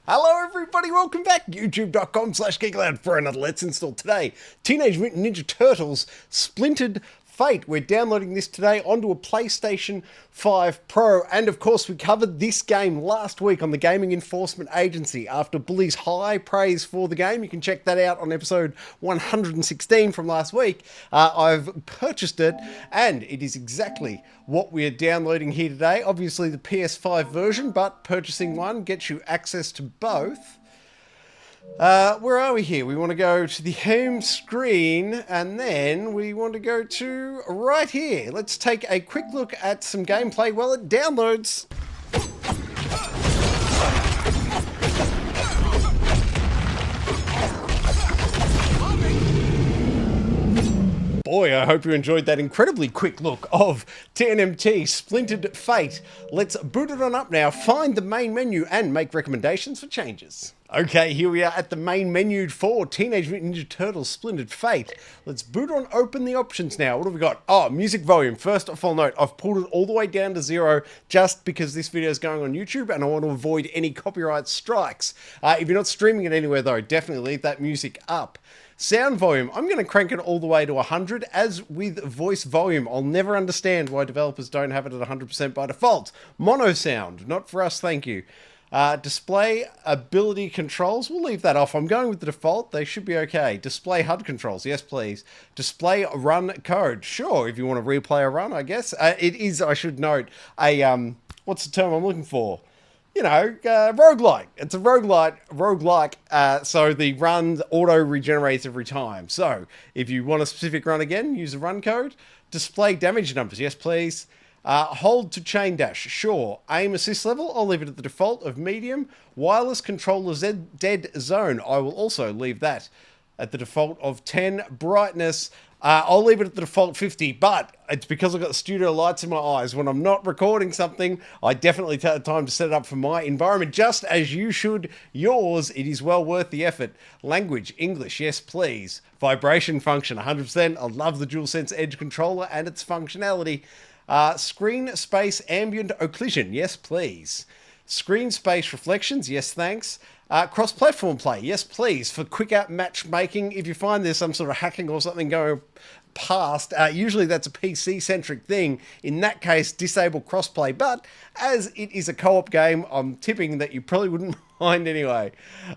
Hello everybody, welcome back, youtube.com/Geek Aloud for another Let's Install today. Teenage Mutant Ninja Turtles, Splintered Fate. We're downloading this today onto a PlayStation 5 Pro, and of course we covered this game last week on the Gaming Enforcement Agency. After Bully's high praise for the game, you can check that out on episode 116 from last week. I've purchased it, and it is exactly what we are downloading here today. Obviously the PS5 version, but purchasing one gets you access to both. Where are we here? We want to go to the home screen, and then we want to go to right here. Let's take a quick look at some gameplay while it downloads. Boy, I hope you enjoyed that incredibly quick look of tnmt, Splintered Fate. Let's boot it on up now, find the main menu, and make recommendations for changes. Okay, here we are at the main menu for Teenage Mutant Ninja Turtles, Splintered Fate. Let's boot on open the options now. What have we got? Oh, music volume. First off, I'll note, I've pulled it all the way down to 0 just because this video is going on YouTube and I want to avoid any copyright strikes. If you're not streaming it anywhere though, definitely leave that music up. Sound volume, I'm going to crank it all the way to 100. As with voice volume, I'll never understand why developers don't have it at 100% by default. Mono sound, not for us, thank you. Display ability controls, we'll leave that off. I'm going with the default, they should be okay. Display HUD controls, yes please. Display run code, sure, if you want to replay a run, I guess. It is, I should note, a, what's the term I'm looking for? You know, roguelike. It's a roguelike, so the run auto-regenerates every time. So, if you want a specific run again, use the run code. Display damage numbers, yes please. Hold to chain dash, sure. Aim assist level, I'll leave it at the default of medium. Wireless controller dead zone, I will also leave that at the default of 10. Brightness, I'll leave it at the default 50, but it's because I've got the studio lights in my eyes. When I'm not recording something, I definitely take the time to set it up for my environment, just as you should yours. It is well worth the effort. Language, English, yes please. Vibration function, 100%. I love the DualSense Edge controller and its functionality. Screen space ambient occlusion, yes please. Screen space reflections, yes thanks. Cross-platform play, yes please, for quick app matchmaking. If you find there's some sort of hacking or something going past, usually that's a PC-centric thing. In that case, disable crossplay, but as it is a co-op game, I'm tipping that you probably wouldn't mind anyway.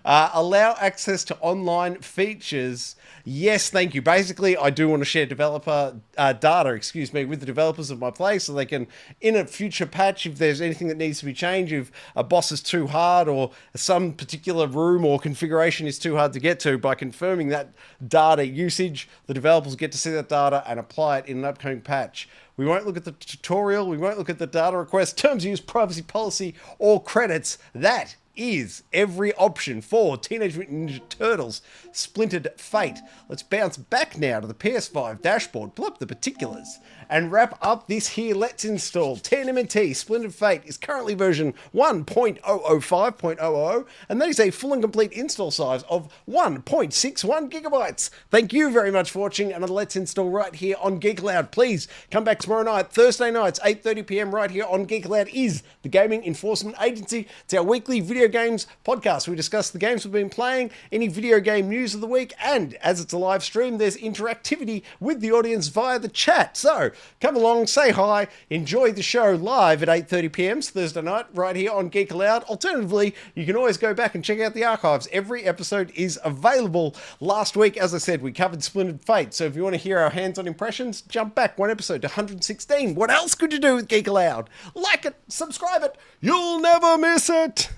Allow access to online features, yes thank you. Basically, I do want to share developer data, with the developers of my play, so they can, in a future patch, if there's anything that needs to be changed, if a boss is too hard or some particular room or configuration is too hard to get to, by confirming that data usage, the developers get to see that data and apply it in an upcoming patch. We won't look at the tutorial, we won't look at the data request, terms of use, privacy policy, or credits. That is every option for Teenage Mutant Ninja Turtles, Splintered Fate. Let's bounce back now to the PS5 dashboard, pull up the particulars, and wrap up this here Let's Install. tnmt, Splintered Fate is currently version 1.005.000, and that is a full and complete install size of 1.61 gigabytes. Thank you very much for watching another Let's Install right here on Geek Aloud. Please come back tomorrow night, Thursday nights, 8:30 PM right here on Geek Aloud is the Gaming Enforcement Agency. It's our weekly video games podcast. We discuss the games we've been playing, any video game news of the week, and as it's a live stream, there's interactivity with the audience via the chat. So come along, say hi, enjoy the show live at 8:30 PM Thursday night right here on Geek Aloud. Alternatively, you can always go back and check out the archives. Every episode is available. Last week, as I said, we covered Splintered Fate, so if you want to hear our hands-on impressions, jump back one episode to 116. What else could you do with Geek Aloud? Like it, subscribe it, you'll never miss it.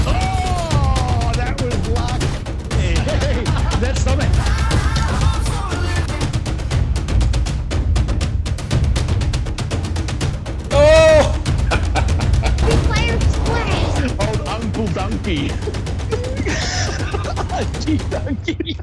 Oh, that was luck. Hey, that's something. Oh! Old Uncle Donkey. Donkey.